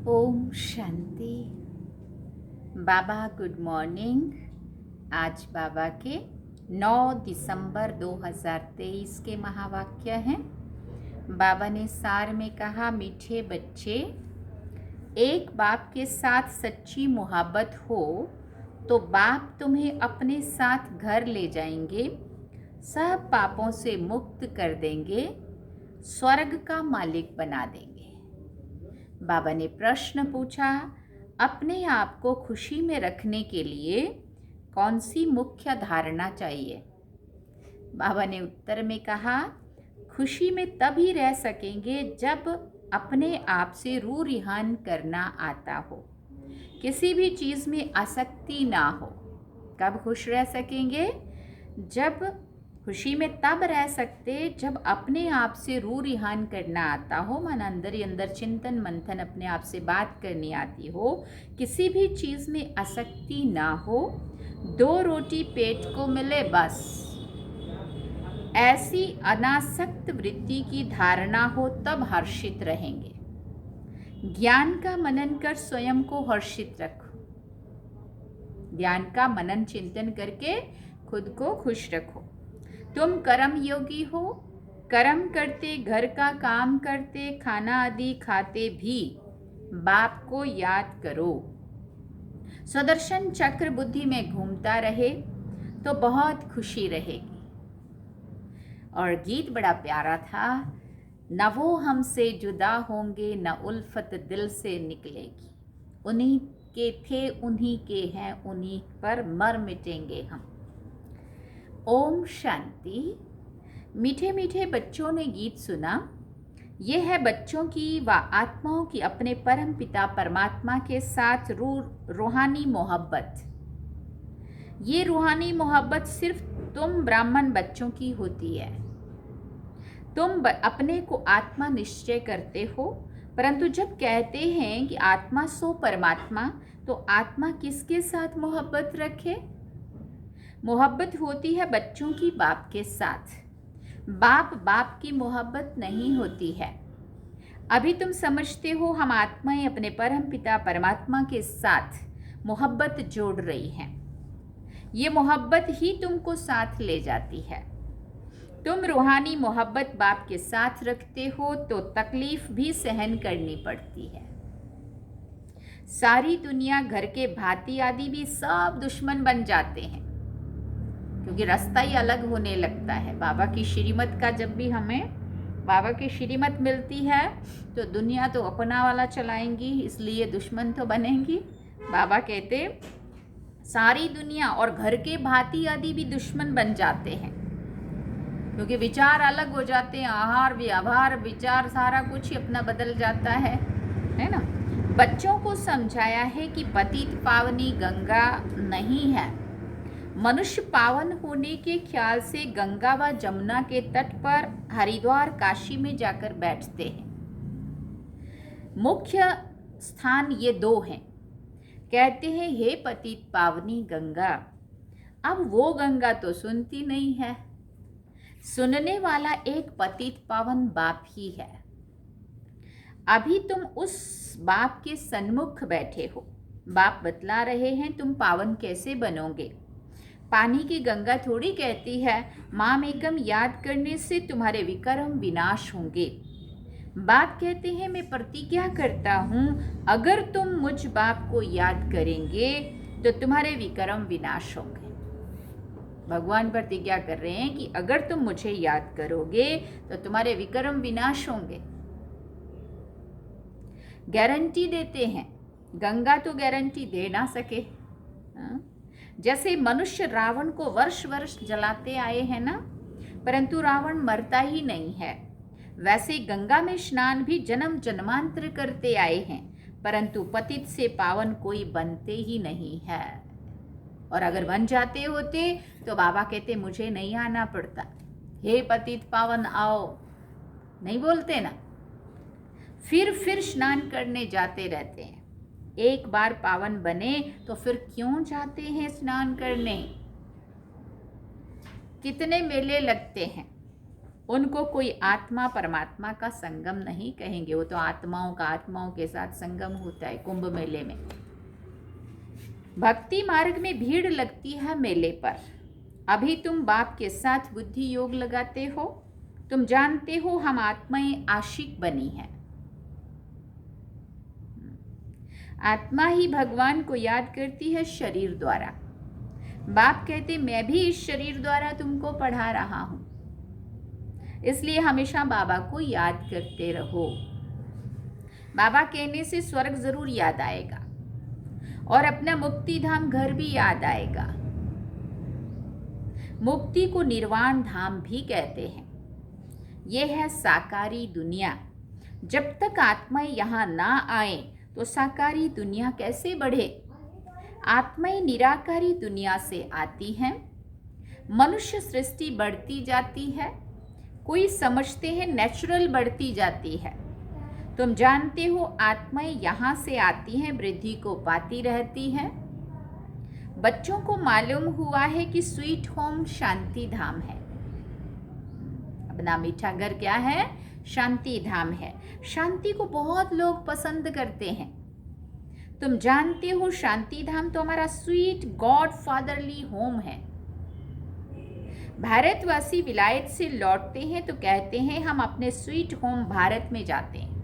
ओम शांति। बाबा good morning. आज बाबा के 9 दिसंबर 2023 के महावाक्य हैं। बाबा ने सार में कहा, मीठे बच्चे, एक बाप के साथ सच्ची मोहब्बत हो तो बाप तुम्हें अपने साथ घर ले जाएंगे, सब पापों से मुक्त कर देंगे, स्वर्ग का मालिक बना देंगे। बाबा ने प्रश्न पूछा, अपने आप को खुशी में रखने के लिए कौन सी मुख्य धारणा चाहिए? बाबा ने उत्तर में कहा, खुशी में तभी रह सकेंगे जब अपने आप से रूह रिहान करना आता हो, किसी भी चीज़ में आसक्ति ना हो। कब खुश रह सकेंगे? जब खुशी में तब रह सकते जब अपने आप से रूह रिहान करना आता हो, मन अंदर ही अंदर चिंतन मंथन अपने आप से बात करनी आती हो, किसी भी चीज़ में आसक्ति ना हो, 2 रोटी पेट को मिले बस, ऐसी अनासक्त वृत्ति की धारणा हो, तब हर्षित रहेंगे। ज्ञान का मनन कर स्वयं को हर्षित रखो। ज्ञान का मनन चिंतन करके खुद को खुश रखो। तुम कर्म योगी हो, कर्म करते, घर का काम करते, खाना आदि खाते भी बाप को याद करो। सुदर्शन चक्र बुद्धि में घूमता रहे तो बहुत खुशी रहेगी। और गीत बड़ा प्यारा था, न वो हमसे जुदा होंगे, न उल्फत दिल से निकलेगी, उन्हीं के थे उन्हीं के हैं, उन्हीं पर मर मिटेंगे हम। ओम शांति। मीठे मीठे बच्चों ने गीत सुना। ये है बच्चों की व आत्माओं की अपने परम पिता परमात्मा के साथ रूहानी मोहब्बत। ये रूहानी मोहब्बत सिर्फ तुम ब्राह्मण बच्चों की होती है। तुम अपने को आत्मा निश्चय करते हो, परंतु जब कहते हैं कि आत्मा सो परमात्मा, तो आत्मा किसके साथ मोहब्बत रखे? मोहब्बत होती है बच्चों की बाप के साथ। बाप की मोहब्बत नहीं होती है। अभी तुम समझते हो हम आत्माएं अपने परम पिता परमात्मा के साथ मोहब्बत जोड़ रही हैं। ये मोहब्बत ही तुमको साथ ले जाती है। तुम रूहानी मोहब्बत बाप के साथ रखते हो तो तकलीफ भी सहन करनी पड़ती है। सारी दुनिया, घर के भांति आदि भी सब दुश्मन बन जाते हैं, क्योंकि रास्ता ही अलग होने लगता है। बाबा की श्रीमत का जब भी हमें बाबा की श्रीमत मिलती है तो दुनिया तो अपना वाला चलाएंगी, इसलिए दुश्मन तो बनेंगी। बाबा कहते सारी दुनिया और घर के भांति आदि भी दुश्मन बन जाते हैं, क्योंकि विचार अलग हो जाते हैं। आहार व्यवहार विचार सारा कुछ ही अपना बदल जाता है ना। बच्चों को समझाया है कि पतित पावनी गंगा नहीं है। मनुष्य पावन होने के ख्याल से गंगा व जमुना के तट पर हरिद्वार काशी में जाकर बैठते हैं। मुख्य स्थान ये 2 हैं। कहते हैं, हे पतित पावनी गंगा। अब वो गंगा तो सुनती नहीं है। सुनने वाला एक पतित पावन बाप ही है। अभी तुम उस बाप के सन्मुख बैठे हो। बाप बतला रहे हैं तुम पावन कैसे बनोगे। पानी की गंगा थोड़ी कहती है माम एकम याद करने से तुम्हारे विकर्म विनाश होंगे। बाप कहते हैं मैं प्रतिज्ञा करता हूँ, अगर तुम मुझ बाप को याद करेंगे तो तुम्हारे विकर्म विनाश होंगे। भगवान प्रतिज्ञा कर रहे हैं कि अगर तुम मुझे याद करोगे तो तुम्हारे विकर्म विनाश होंगे। गारंटी देते हैं। गंगा तो गारंटी दे ना सके। जैसे मनुष्य रावण को वर्ष वर्ष जलाते आए हैं ना, परंतु रावण मरता ही नहीं है, वैसे गंगा में स्नान भी जन्म जन्मांतर करते आए हैं, परंतु पतित से पावन कोई बनते ही नहीं है। और अगर बन जाते होते तो बाबा कहते मुझे नहीं आना पड़ता, हे पतित पावन आओ, नहीं बोलते ना। फिर स्नान करने जाते रहते हैं। एक बार पावन बने तो फिर क्यों जाते हैं स्नान करने? कितने मेले लगते हैं। उनको कोई आत्मा परमात्मा का संगम नहीं कहेंगे। वो तो आत्माओं के साथ संगम होता है कुंभ मेले में। भक्ति मार्ग में भीड़ लगती है मेले पर। अभी तुम बाप के साथ बुद्धि योग लगाते हो। तुम जानते हो हम आत्माएं आशिक बनी हैं। आत्मा ही भगवान को याद करती है शरीर द्वारा। बाप कहते मैं भी इस शरीर द्वारा तुमको पढ़ा रहा हूं, इसलिए हमेशा बाबा को याद करते रहो। बाबा कहने से स्वर्ग जरूर याद आएगा और अपना मुक्ति धाम घर भी याद आएगा। मुक्ति को निर्वाण धाम भी कहते हैं। यह है साकारी दुनिया। जब तक आत्माएं यहाँ ना आए तो साकारी दुनिया कैसे बढ़े? आत्माएं निराकारी दुनिया से आती हैं। मनुष्य सृष्टि बढ़ती जाती है। कोई समझते हैं नेचुरल बढ़ती जाती है। तुम जानते हो आत्माएं यहाँ से आती हैं, वृद्धि को पाती रहती हैं। बच्चों को मालूम हुआ है कि स्वीट होम शांति धाम है। अपना मीठा घर क्या है? शांति धाम है। शांति को बहुत लोग पसंद करते हैं। तुम जानते हो शांति धाम तो हमारा स्वीट गॉड फादरली होम है। भारतवासी विलायत से लौटते हैं तो कहते हैं हम अपने स्वीट होम भारत में जाते हैं।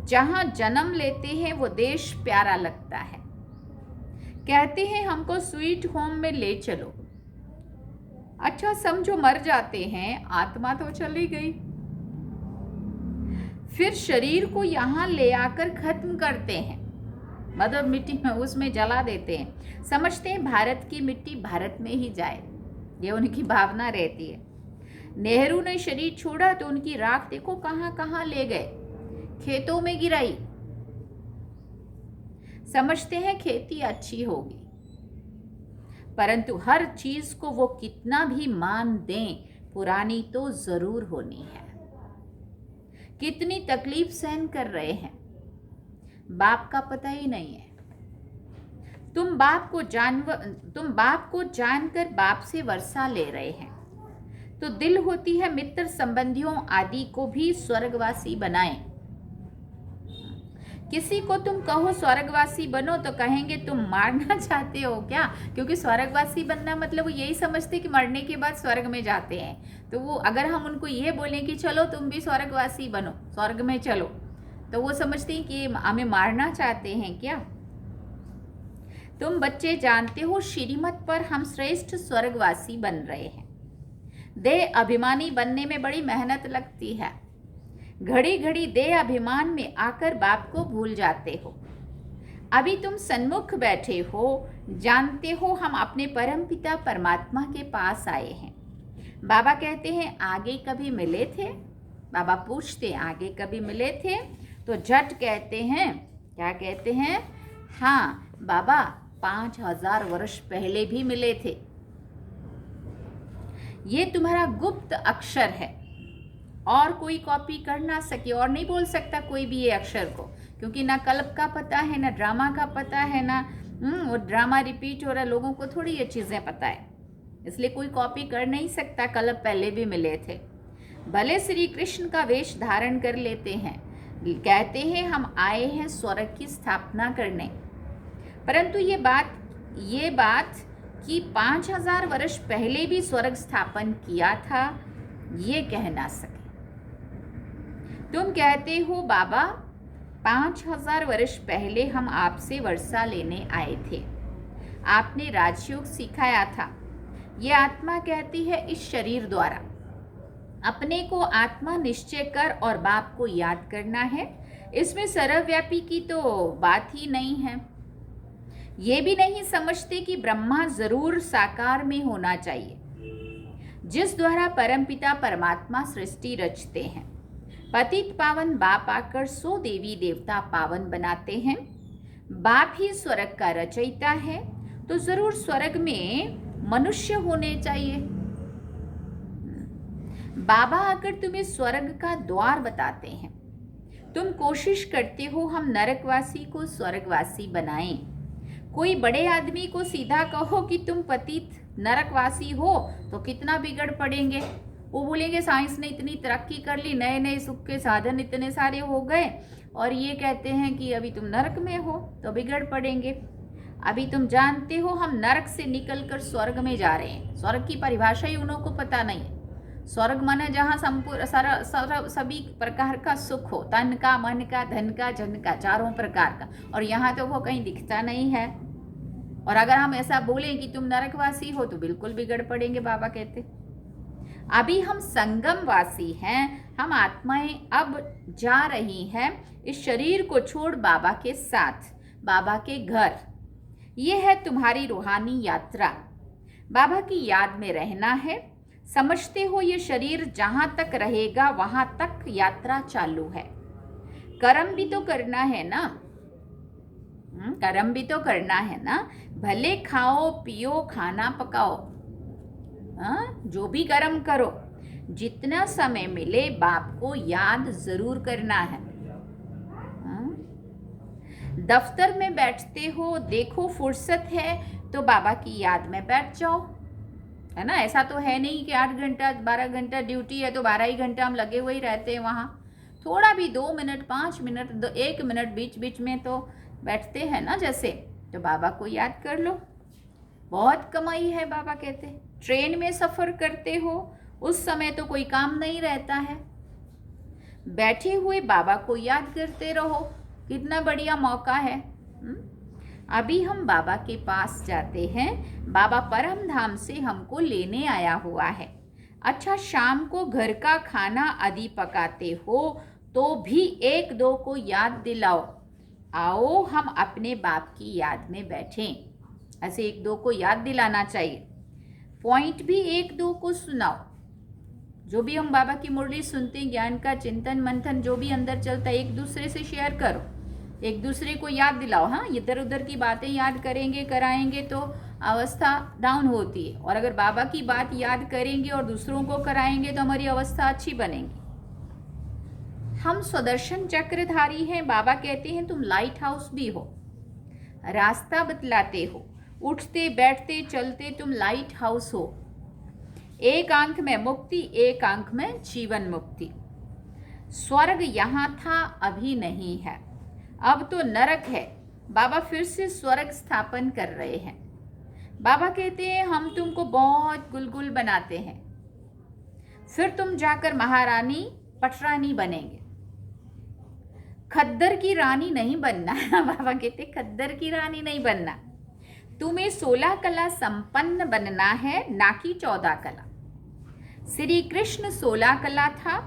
जहां जन्म लेते हैं वो देश प्यारा लगता है। कहते हैं हमको स्वीट होम में ले चलो। अच्छा समझो मर जाते हैं, आत्मा तो चली गई। फिर शरीर को यहाँ ले आकर खत्म करते हैं, मतलब मिट्टी में उसमें जला देते हैं। समझते हैं भारत की मिट्टी भारत में ही जाए, ये उनकी भावना रहती है। नेहरू ने शरीर छोड़ा तो उनकी राख देखो कहाँ कहाँ ले गए, खेतों में गिराई। समझते हैं खेती अच्छी होगी, परंतु हर चीज को वो कितना भी मान दें, पुरानी तो जरूर होनी है। कितनी तकलीफ सहन कर रहे हैं, बाप का पता ही नहीं है। तुम बाप को जानकर बाप से वर्षा ले रहे हैं, तो दिल होती है मित्र संबंधियों आदि को भी स्वर्गवासी बनाएं। किसी को तुम कहो स्वर्गवासी बनो तो कहेंगे तुम मारना चाहते हो क्या? क्योंकि स्वर्गवासी बनना मतलब वो यही समझते कि मरने के बाद स्वर्ग में जाते हैं। तो वो अगर हम उनको ये बोलें कि चलो तुम भी स्वर्गवासी बनो, स्वर्ग में चलो, तो वो समझते हैं कि हमें मारना चाहते हैं क्या? तुम बच्चे जानते हो श्रीमत पर हम श्रेष्ठ स्वर्गवासी बन रहे हैं। देह अभिमानी बनने में बड़ी मेहनत लगती है। घड़ी घड़ी देह अभिमान में आकर बाप को भूल जाते हो। अभी तुम सन्मुख बैठे हो, जानते हो हम अपने परम पिता परमात्मा के पास आए हैं। बाबा कहते हैं आगे कभी मिले थे? बाबा पूछते आगे कभी मिले थे? तो झट कहते हैं, क्या कहते हैं? हाँ बाबा 5000 वर्ष पहले भी मिले थे। ये तुम्हारा गुप्त अक्षर है और कोई कॉपी कर ना सके, और नहीं बोल सकता कोई भी ये अक्षर को, क्योंकि ना कल्प का पता है, ना ड्रामा का पता है, ना वो ड्रामा रिपीट हो रहा है, लोगों को थोड़ी ये चीज़ें पता है, इसलिए कोई कॉपी कर नहीं सकता। कल्प पहले भी मिले थे। भले श्री कृष्ण का वेश धारण कर लेते हैं, कहते हैं हम आए हैं स्वर्ग की स्थापना करने, परंतु ये बात कि 5000 वर्ष पहले भी स्वर्ग स्थापन किया था, ये कह ना सके। तुम कहते हो बाबा 5000 वर्ष पहले हम आपसे वर्षा लेने आए थे, आपने राजयोग सिखाया था। ये आत्मा कहती है इस शरीर द्वारा अपने को आत्मा निश्चय कर और बाप को याद करना है। इसमें सर्वव्यापी की तो बात ही नहीं है। ये भी नहीं समझते कि ब्रह्मा जरूर साकार में होना चाहिए, जिस द्वारा परमपिता परमात्मा सृष्टि रचते हैं। पतित पावन बाप आकर 100 देवी देवता पावन बनाते हैं। बाप ही स्वर्ग का रचयिता है, तो जरूर स्वर्ग में मनुष्य होने चाहिए। बाबा आकर तुम्हें स्वर्ग का द्वार बताते हैं। तुम कोशिश करते हो हम नरकवासी को स्वर्गवासी बनाएं। कोई बड़े आदमी को सीधा कहो कि तुम पतित नरकवासी हो तो कितना बिगड़ पड़ेंगे। वो बोलेंगे साइंस ने इतनी तरक्की कर ली, नए नए सुख के साधन इतने सारे हो गए, और ये कहते हैं कि अभी तुम नरक में हो तो बिगड़ पड़ेंगे। अभी तुम जानते हो हम नरक से निकलकर स्वर्ग में जा रहे हैं। स्वर्ग की परिभाषा ही उन्हों को पता नहीं है। स्वर्ग माने जहाँ संपूर्ण सभी प्रकार का सुख हो, तन का, मन का, धन का, जन का, चारों प्रकार का, और यहाँ तो वो कहीं दिखता नहीं है। और अगर हम ऐसा बोलें कि तुम नरकवासी हो तो बिल्कुल बिगड़ पड़ेंगे। बाबा कहते अभी हम संगमवासी हैं, हम आत्माएं अब जा रही हैं इस शरीर को छोड़ बाबा के साथ, बाबा के घर। ये है तुम्हारी रूहानी यात्रा। बाबा की याद में रहना है। समझते हो ये शरीर जहाँ तक रहेगा वहाँ तक यात्रा चालू है। कर्म भी तो करना है ना, कर्म भी तो करना है ना। भले खाओ पियो खाना पकाओ, जो भी कर्म करो, जितना समय मिले बाप को याद जरूर करना है। दफ्तर में बैठते हो, देखो फुर्सत है तो बाबा की याद में बैठ जाओ, है ना। ऐसा तो है नहीं कि 8 घंटा 12 घंटा ड्यूटी है तो 12 ही घंटा हम लगे हुए ही रहते हैं वहाँ। थोड़ा भी 2 मिनट 5 मिनट 1 मिनट बीच बीच में तो बैठते हैं ना, जैसे तो बाबा को याद कर लो। बहुत कमाई है। बाबा कहते ट्रेन में सफ़र करते हो उस समय तो कोई काम नहीं रहता है, बैठे हुए बाबा को याद करते रहो, कितना बढ़िया मौका है। अभी हम बाबा के पास जाते हैं। बाबा परम धाम से हमको लेने आया हुआ है। अच्छा, शाम को घर का खाना आदि पकाते हो तो भी 1-2 को याद दिलाओ। आओ हम अपने बाप की याद में बैठें। ऐसे 1-2 को याद दिलाना चाहिए। पॉइंट भी 1-2 को सुनाओ। जो भी हम बाबा की मुरली सुनते हैं, ज्ञान का चिंतन मंथन जो भी अंदर चलता है, एक दूसरे से शेयर करो, एक दूसरे को याद दिलाओ। हाँ, इधर उधर की बातें याद करेंगे कराएंगे तो अवस्था डाउन होती है, और अगर बाबा की बात याद करेंगे और दूसरों को कराएंगे तो हमारी अवस्था अच्छी बनेगी। हम स्वदर्शन चक्रधारी हैं। बाबा कहते हैं तुम लाइट हाउस भी हो, रास्ता बतलाते हो, उठते बैठते चलते तुम लाइट हाउस हो। एक आंख में मुक्ति, एक आंख में जीवन मुक्ति। स्वर्ग यहाँ था, अभी नहीं है, अब तो नरक है। बाबा फिर से स्वर्ग स्थापन कर रहे हैं। बाबा कहते हैं हम तुमको बहुत गुलगुल बनाते हैं, फिर तुम जाकर महारानी पटरानी बनेंगे। खद्दर की रानी नहीं बनना। बाबा कहते खद्दर की रानी नहीं बनना, तुम्हें 16 कला संपन्न बनना है, ना कि 14 कला। श्री कृष्ण 16 कला था।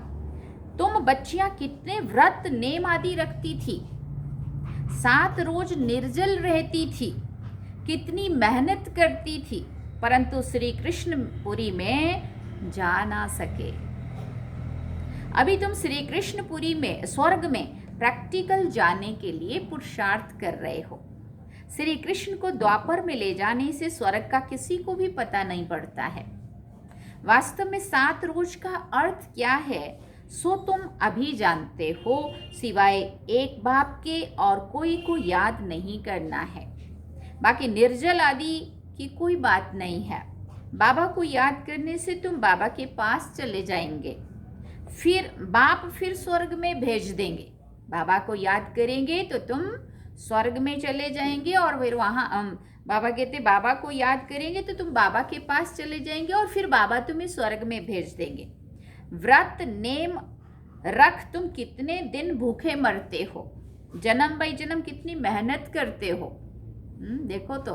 तुम बच्चियां कितने व्रत नेम आदि रखती थी, 7 रोज निर्जल रहती थी, कितनी मेहनत करती थी, परंतु श्री कृष्णपुरी में जा ना सके। अभी तुम श्री कृष्णपुरी में, स्वर्ग में प्रैक्टिकल जाने के लिए पुरुषार्थ कर रहे हो। श्री कृष्ण को द्वापर में ले जाने से स्वर्ग का किसी को भी पता नहीं पड़ता है। वास्तव में 7 रोज का अर्थ क्या है सो तुम अभी जानते हो, सिवाय एक बाप के और कोई को याद नहीं करना है। बाकी निर्जल आदि की कोई बात नहीं है। बाबा को याद करने से तुम बाबा के पास चले जाएंगे, फिर बाप फिर स्वर्ग में भेज देंगे। बाबा को याद करेंगे तो तुम स्वर्ग में चले जाएंगे, और फिर वहाँ बाबा कहते बाबा को याद करेंगे तो तुम बाबा के पास चले जाएंगे, और फिर बाबा तुम्हें स्वर्ग में भेज देंगे। व्रत नेम रख तुम कितने दिन भूखे मरते हो, जन्म बाई जन्म कितनी मेहनत करते हो। देखो तो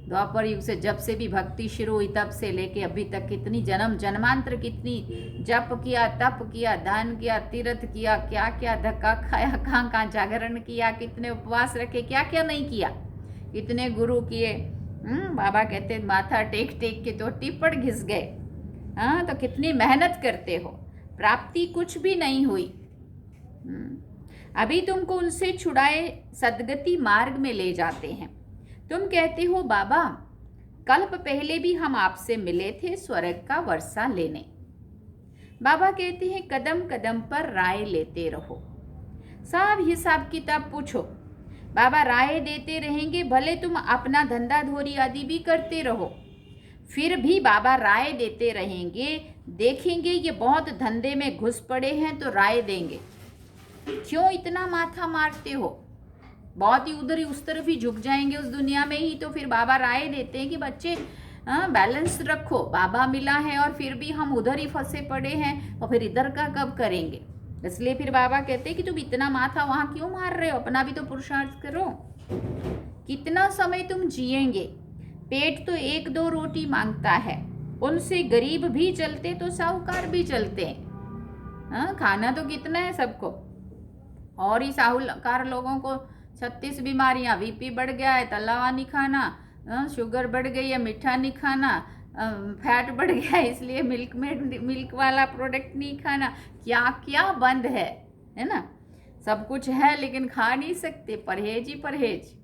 द्वापर युग से जब से भी भक्ति शुरू हुई तब से लेके अभी तक कितनी जन्म जन्मांतर, कितनी जप किया, तप किया, दान किया, तीर्थ किया, क्या क्या धक्का खाया, कहाँ कहाँ जागरण किया, कितने उपवास रखे, क्या क्या नहीं किया, कितने गुरु किए। बाबा कहते माथा टेक टेक के तो टिप्पण घिस गए। हाँ, तो कितनी मेहनत करते हो, प्राप्ति कुछ भी नहीं हुई। अभी तुमको उनसे छुड़ाए सदगति मार्ग में ले जाते हैं। तुम कहते हो बाबा कल्प पहले भी हम आपसे मिले थे स्वर्ग का वर्षा लेने। बाबा कहते हैं कदम कदम पर राय लेते रहो, सब हिसाब किताब पूछो। बाबा राय देते रहेंगे, भले तुम अपना धंधा धोरी आदि भी करते रहो, फिर भी बाबा राय देते रहेंगे। देखेंगे ये बहुत धंधे में घुस पड़े हैं तो राय देंगे, क्यों इतना माथा मारते हो, बहुत ही उधर ही उस तरफ ही झुक जाएंगे उस दुनिया में ही। तो फिर बाबा राय देते हैं कि बच्चे बैलेंस रखो, बाबा मिला है और फिर भी हम उधर ही फंसे पड़े हैं, और फिर इधर का कब करेंगे। इसलिए फिर बाबा कहते हैं कि तुम इतना माथा वहां क्यों मार रहे हो, अपना भी तो पुरुषार्थ करो। कितना समय तुम जिएंगे, पेट तो 1-2 रोटी मांगता है, उनसे गरीब भी चलते तो साहूकार भी चलते हैं। खाना तो कितना है सबको, और ही साहूकार लोगों को 36 बीमारियां, बीपी बढ़ गया है, तला हुआ नहीं खाना, शुगर बढ़ गई है, मीठा नहीं खाना, फैट बढ़ गया है इसलिए मिल्क वाला प्रोडक्ट नहीं खाना, क्या क्या बंद है ना। सब कुछ है लेकिन खा नहीं सकते, परहेज ही परहेज।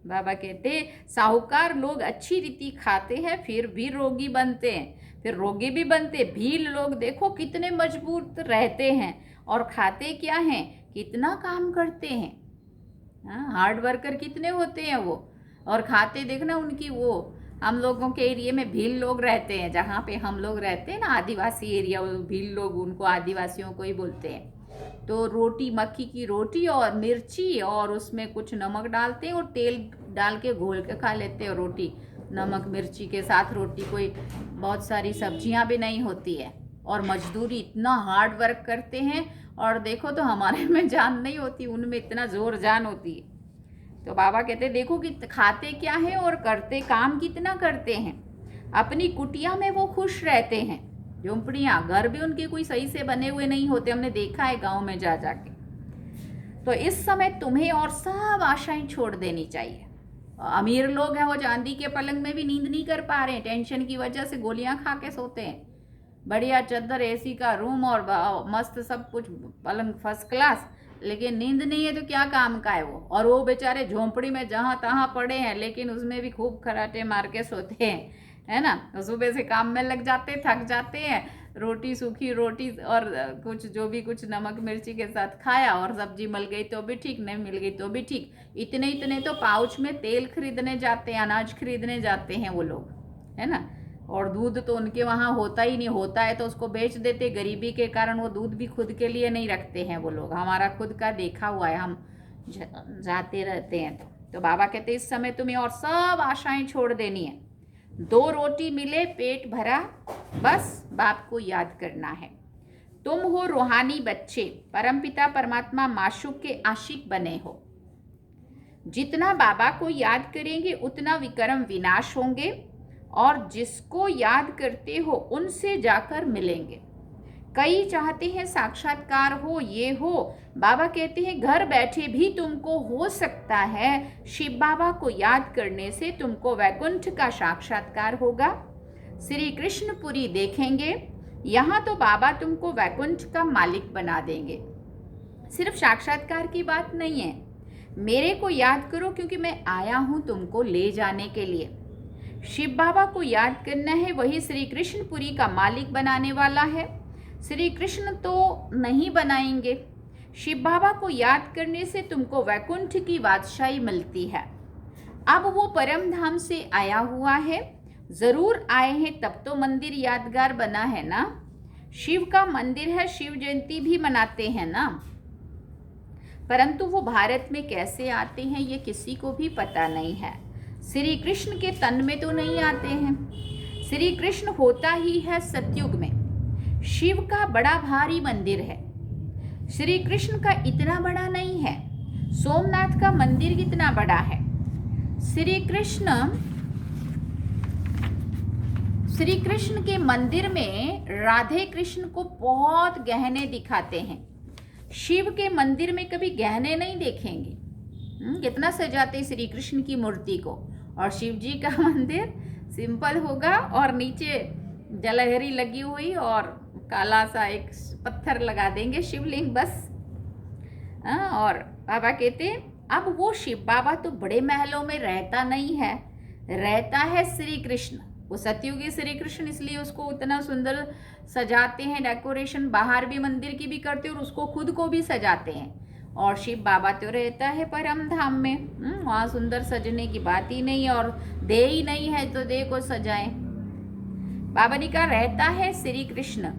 बाबा कहते साहूकार लोग अच्छी रीति खाते हैं फिर भी रोगी बनते हैं, फिर रोगी भी बनते। भील लोग देखो कितने मजबूत रहते हैं और खाते क्या हैं, कितना काम करते हैं, हार्ड वर्कर कितने होते हैं वो, और खाते देखना उनकी। वो हम लोगों के एरिया में भील लोग रहते हैं, जहाँ पे हम लोग रहते हैं ना, आदिवासी एरिया, भील लोग उनको आदिवासियों को ही बोलते हैं। तो रोटी, मक्की की रोटी और मिर्ची और उसमें कुछ नमक डालते हैं और तेल डाल के घोल के खा लेते हैं रोटी, नमक मिर्ची के साथ रोटी। कोई बहुत सारी सब्जियां भी नहीं होती है, और मजदूरी इतना हार्ड वर्क करते हैं। और देखो तो हमारे में जान नहीं होती, उनमें इतना जोर जान होती है। तो बाबा कहते देखो कि खाते क्या है और करते काम कितना करते हैं। अपनी कुटिया में वो खुश रहते हैं, झोंपड़ियाँ, घर भी उनके कोई सही से बने हुए नहीं होते, हमने देखा है गांव में जा जाके। तो इस समय तुम्हें और सब आशाएं छोड़ देनी चाहिए। अमीर लोग हैं वो चांदी के पलंग में भी नींद नहीं कर पा रहे हैं, टेंशन की वजह से गोलियां खा के सोते हैं। बढ़िया चादर, एसी का रूम और मस्त सब कुछ, पलंग फर्स्ट क्लास, लेकिन नींद नहीं है तो क्या काम का है वो। और वो बेचारे झोंपड़ी में जहाँ तहाँ पड़े हैं, लेकिन उसमें भी खूब खराटे मार के सोते हैं, है ना। सुबह से काम में लग जाते, थक जाते हैं, रोटी, सूखी रोटी और कुछ जो भी कुछ नमक मिर्ची के साथ खाया, और सब्जी मिल गई तो भी ठीक, नहीं मिल गई तो भी ठीक। इतने इतने तो पाउच में तेल खरीदने जाते हैं, अनाज खरीदने जाते हैं वो लोग, है ना। और दूध तो उनके वहाँ होता ही नहीं, होता है तो उसको बेच देते। गरीबी के कारण वो दूध भी खुद के लिए नहीं रखते हैं वो लोग, हमारा खुद का देखा हुआ है, हम जाते रहते हैं। तो बाबा कहते इस समय तुम्हें और सब आशाएं छोड़ देनी है। 2 रोटी मिले, पेट भरा, बस बाप को याद करना है। तुम हो रूहानी बच्चे, परमपिता परमात्मा माशूक के आशिक बने हो। जितना बाबा को याद करेंगे उतना विक्रम विनाश होंगे, और जिसको याद करते हो उनसे जाकर मिलेंगे। कई चाहते हैं साक्षात्कार हो, ये हो। बाबा कहते हैं घर बैठे भी तुमको हो सकता है। शिव बाबा को याद करने से तुमको वैकुंठ का साक्षात्कार होगा, श्री कृष्णपुरी देखेंगे। यहाँ तो बाबा तुमको वैकुंठ का मालिक बना देंगे। सिर्फ साक्षात्कार की बात नहीं है, मेरे को याद करो क्योंकि मैं आया हूँ तुमको ले जाने के लिए। शिव बाबा को याद करना है, वही श्री कृष्णपुरी का मालिक बनाने वाला है। श्री कृष्ण तो नहीं बनाएंगे। शिव बाबा को याद करने से तुमको वैकुंठ की बादशाही मिलती है। अब वो परम धाम से आया हुआ है, जरूर आए हैं तब तो मंदिर यादगार बना है ना। शिव का मंदिर है, शिव जयंती भी मनाते हैं ना। परंतु वो भारत में कैसे आते हैं ये किसी को भी पता नहीं है। श्री कृष्ण के तन में तो नहीं आते हैं। श्री कृष्ण होता ही है सतयुग में। शिव का बड़ा भारी मंदिर है, श्री कृष्ण का इतना बड़ा नहीं है। सोमनाथ का मंदिर कितना बड़ा है। श्री कृष्ण के मंदिर में राधे कृष्ण को बहुत गहने दिखाते हैं। शिव के मंदिर में कभी गहने नहीं देखेंगे। कितना सजाते श्री कृष्ण की मूर्ति को। और शिव जी का मंदिर सिंपल होगा, और नीचे जलहरी लगी हुई और काला सा एक पत्थर लगा देंगे, शिवलिंग, बस। और बाबा कहते अब वो शिव बाबा तो बड़े महलों में रहता नहीं है, रहता है श्री कृष्ण। वो सतयुगी श्री कृष्ण, इसलिए उसको उतना सुंदर सजाते हैं, डेकोरेशन बाहर भी मंदिर की भी करते हैं और उसको खुद को भी सजाते हैं। और शिव बाबा तो रहता है परम धाम में, वहाँ सुंदर सजने की बात ही नहीं, और दे ही नहीं है तो दे को सजाएं। बाबा ने कहा रहता है श्री कृष्ण,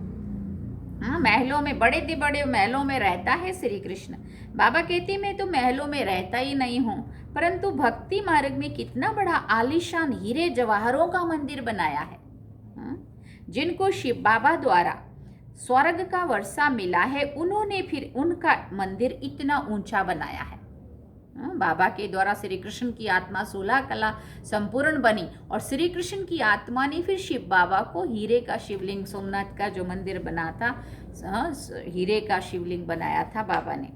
हाँ महलों में, बड़े से बड़े महलों में रहता है श्री कृष्ण। बाबा कहते मैं तो महलों में रहता ही नहीं हूँ, परंतु भक्ति मार्ग में कितना बड़ा आलीशान हीरे जवाहरों का मंदिर बनाया है, जिनको शिव बाबा द्वारा स्वर्ग का वर्षा मिला है, उन्होंने फिर उनका मंदिर इतना ऊंचा बनाया है। बाबा के द्वारा श्री कृष्ण की आत्मा 16 कला संपूर्ण बनी और श्री कृष्ण की आत्मा ने फिर शिव बाबा को हीरे का शिवलिंग, सोमनाथ का जो मंदिर बना था, हीरे का शिवलिंग बनाया था बाबा ने।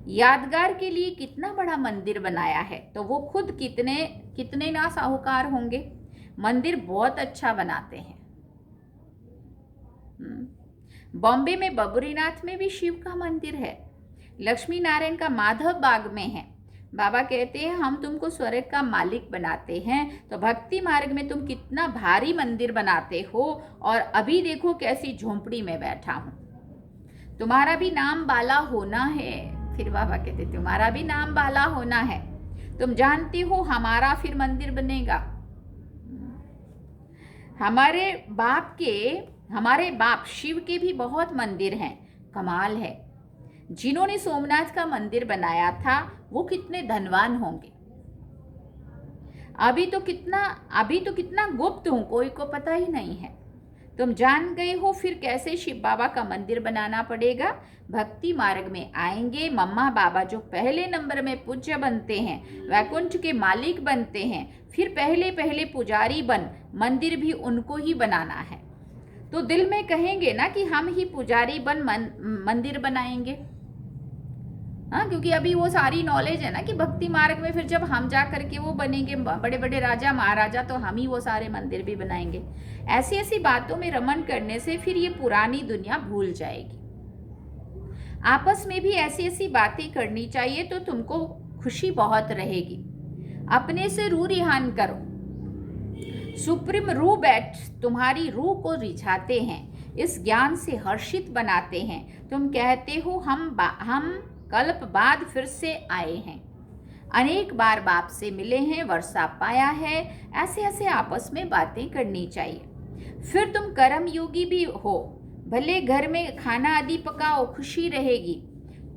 यादगार के लिए कितना बड़ा मंदिर बनाया है, तो वो खुद कितने कितने ना साहूकार होंगे, मंदिर बहुत अच्छा बनाते हैं। बॉम्बे में बबरीनाथ में भी शिव का मंदिर है, लक्ष्मी नारायण का माधव बाग में है। बाबा कहते हैं हम तुमको स्वर्ग का मालिक बनाते हैं, तो भक्ति मार्ग में तुम कितना भारी मंदिर बनाते हो, और अभी देखो कैसी झोंपड़ी में बैठा हूं, तुम्हारा भी नाम बाला होना है। फिर बाबा कहते तुम्हारा भी नाम बाला होना है, तुम जानते हो हमारा फिर मंदिर बनेगा। हमारे बाप शिव के भी बहुत मंदिर हैं, कमाल है। जिन्होंने सोमनाथ का मंदिर बनाया था वो कितने धनवान होंगे। अभी तो कितना गुप्त हूं, कोई को पता ही नहीं है। तुम जान गए हो फिर कैसे शिव बाबा का मंदिर बनाना पड़ेगा। भक्ति मार्ग में आएंगे मम्मा बाबा जो पहले नंबर में पूज्य बनते हैं, वैकुंठ के मालिक बनते हैं, फिर पहले पुजारी बन मंदिर भी उनको ही बनाना है। तो दिल में कहेंगे ना कि हम ही पुजारी बन मंदिर बनाएंगे, हाँ, क्योंकि अभी वो सारी नॉलेज है ना कि भक्ति मार्ग में फिर जब हम जा करके वो बनेंगे बड़े बड़े राजा महाराजा, तो हम ही वो सारे मंदिर भी बनाएंगे। ऐसी ऐसी बातों में रमन करने से फिर ये पुरानी दुनिया भूल जाएगी। आपस में भी ऐसी ऐसी बातें करनी चाहिए तो तुमको खुशी बहुत रहेगी। अपने से रूह रिहान करो, सुप्रीम रूह बैठ तुम्हारी रूह को रिझाते हैं, इस ज्ञान से हर्षित बनाते हैं। तुम कहते हो हम कल्प बाद फिर से आए हैं, अनेक बार बाप से मिले हैं, वर्षा पाया है। ऐसे ऐसे आपस में बातें करनी चाहिए। फिर तुम कर्म योगी भी हो, भले घर में खाना आदि पकाओ, खुशी रहेगी।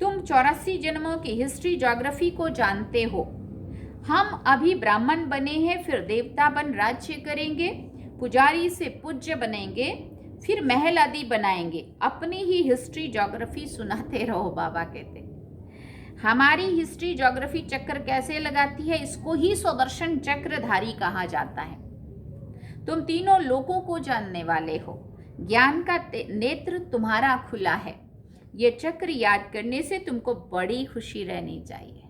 तुम 84 जन्मों की हिस्ट्री ज्योग्राफी को जानते हो। हम अभी ब्राह्मण बने हैं, फिर देवता बन राज्य करेंगे, पुजारी से पूज्य बनेंगे, फिर महल आदि बनाएंगे। अपनी ही हिस्ट्री ज्योग्राफी सुनाते रहो। बाबा कहते हमारी हिस्ट्री ज्योग्राफी चक्र कैसे लगाती है, इसको ही स्वदर्शन चक्रधारी कहा जाता है। तुम तीनों लोकों को जानने वाले हो, ज्ञान का नेत्र तुम्हारा खुला है। ये चक्र याद करने से तुमको बड़ी खुशी रहनी चाहिए।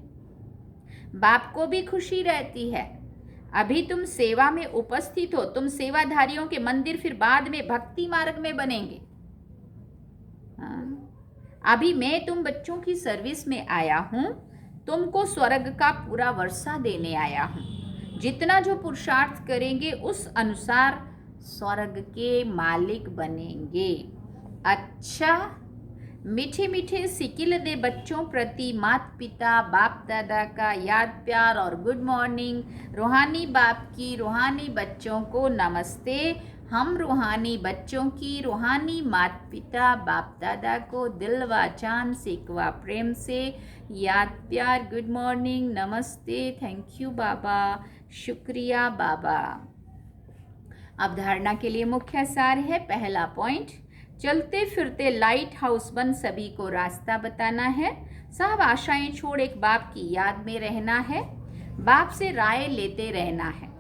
बाप को भी खुशी रहती है। अभी तुम सेवा में उपस्थित हो, तुम सेवाधारियों के मंदिर फिर बाद में भक्ति मार्ग में बनेंगे। अभी मैं तुम बच्चों की सर्विस में आया हूँ, तुमको स्वर्ग का पूरा वर्षा देने आया हूँ। जितना जो पुरुषार्थ करेंगे उस अनुसार स्वर्ग के मालिक बनेंगे। अच्छा, मीठे मीठे सिकिल दे बच्चों प्रति माता पिता बाप दादा का याद प्यार और गुड मॉर्निंग। रूहानी बाप की रूहानी बच्चों को नमस्ते। हम रूहानी बच्चों की रूहानी माता पिता बाप दादा को दिल व जान सिकवा प्रेम से याद प्यार, गुड मॉर्निंग, नमस्ते, थैंक यू बाबा, शुक्रिया बाबा। अवधारणा के लिए मुख्य सार है। पहला पॉइंट, चलते फिरते लाइट हाउस बन सभी को रास्ता बताना है। सब आशाएं छोड़ एक बाप की याद में रहना है, बाप से राय लेते रहना है।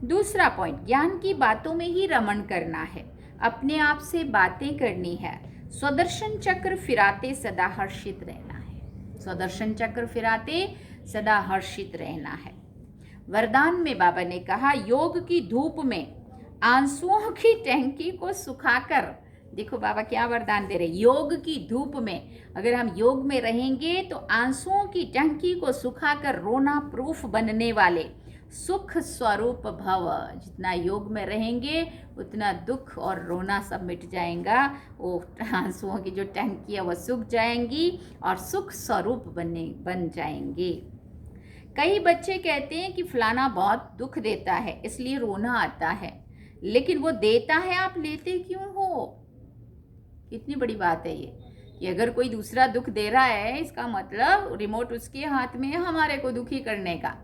दूसरा पॉइंट, ज्ञान की बातों में ही रमण करना है, अपने आप से बातें करनी है। स्वदर्शन चक्र फिराते सदा हर्षित रहना है। स्वदर्शन चक्र फिराते सदा हर्षित रहना है। वरदान में बाबा ने कहा, योग की धूप में आंसुओं की टंकी को सुखाकर, देखो बाबा क्या वरदान दे रहे, योग की धूप में अगर हम योग में रहेंगे तो आंसुओं की टंकी को सुखाकर रोना प्रूफ बनने वाले सुख स्वरूप भव। जितना योग में रहेंगे उतना दुख और रोना सब मिट जाएगा। वो आंसुओं की जो टंकी है वो सूख जाएंगी और सुख स्वरूप बन जाएंगे। कई बच्चे कहते हैं कि फलाना बहुत दुख देता है इसलिए रोना आता है, लेकिन वो देता है, आप लेते क्यों हो? कितनी बड़ी बात है ये कि अगर कोई दूसरा दुख दे रहा है, इसका मतलब रिमोट उसके हाथ में है हमारे को दुखी करने का।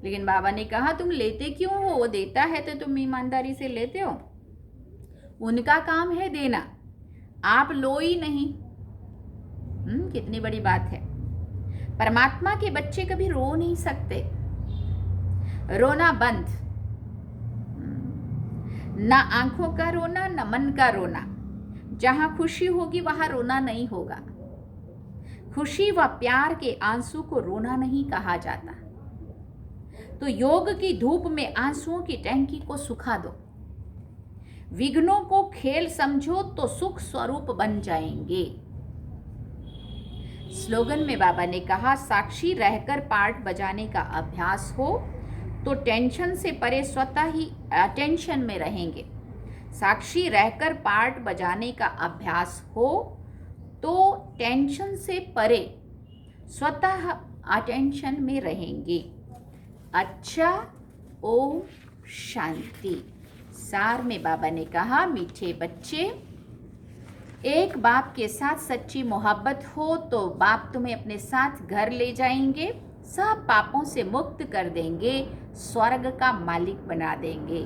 लेकिन बाबा ने कहा तुम लेते क्यों हो? वो देता है तो तुम ईमानदारी से लेते हो। उनका काम है देना, आप लो ही नहीं। कितनी बड़ी बात है। परमात्मा के बच्चे कभी रो नहीं सकते, रोना बंद। ना आंखों का रोना, ना मन का रोना। जहां खुशी होगी वहां रोना नहीं होगा। खुशी व प्यार के आंसू को रोना नहीं कहा जाता। तो योग की धूप में आंसुओं की टंकी को सुखा दो। विघ्नों को खेल समझो तो सुख स्वरूप बन जाएंगे। स्लोगन में बाबा ने कहा, साक्षी रहकर पार्ट बजाने का अभ्यास हो तो टेंशन से परे स्वतः ही अटेंशन में रहेंगे। साक्षी रहकर पार्ट बजाने का अभ्यास हो तो टेंशन से परे स्वतः अटेंशन में रहेंगे। अच्छा, ओम शांति। सार में बाबा ने कहा, मीठे बच्चे, एक बाप के साथ सच्ची मोहब्बत हो तो बाप तुम्हें अपने साथ घर ले जाएंगे, सब पापों से मुक्त कर देंगे, स्वर्ग का मालिक बना देंगे।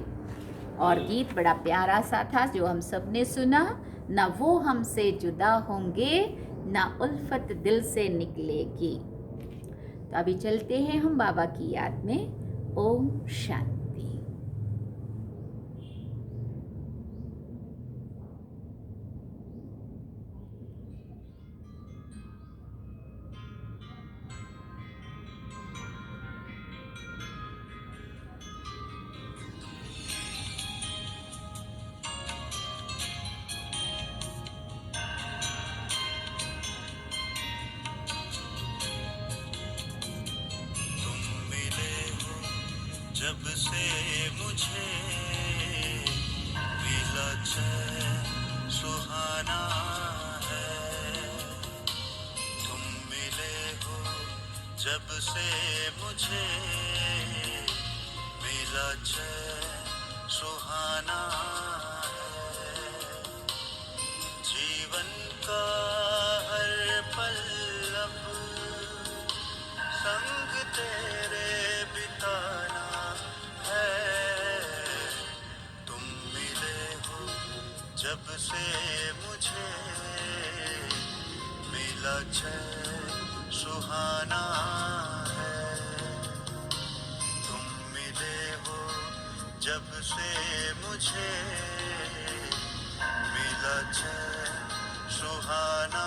और गीत बड़ा प्यारा सा था जो हम सब ने सुना, न वो हमसे जुदा होंगे, न उल्फत दिल से निकलेगी। तो अभी चलते हैं हम बाबा की याद में। ओम शांति। जब से मुझे मिला चैन सुहाना है, तुम मिले हो जब से मुझे मिला चैन सुहाना है। जीवन का हर पल अब संग तेरे बिताना जब से मुझे मिला चैन सुहाना है। तुम मिले हो जब से मुझे मिला चैन सुहाना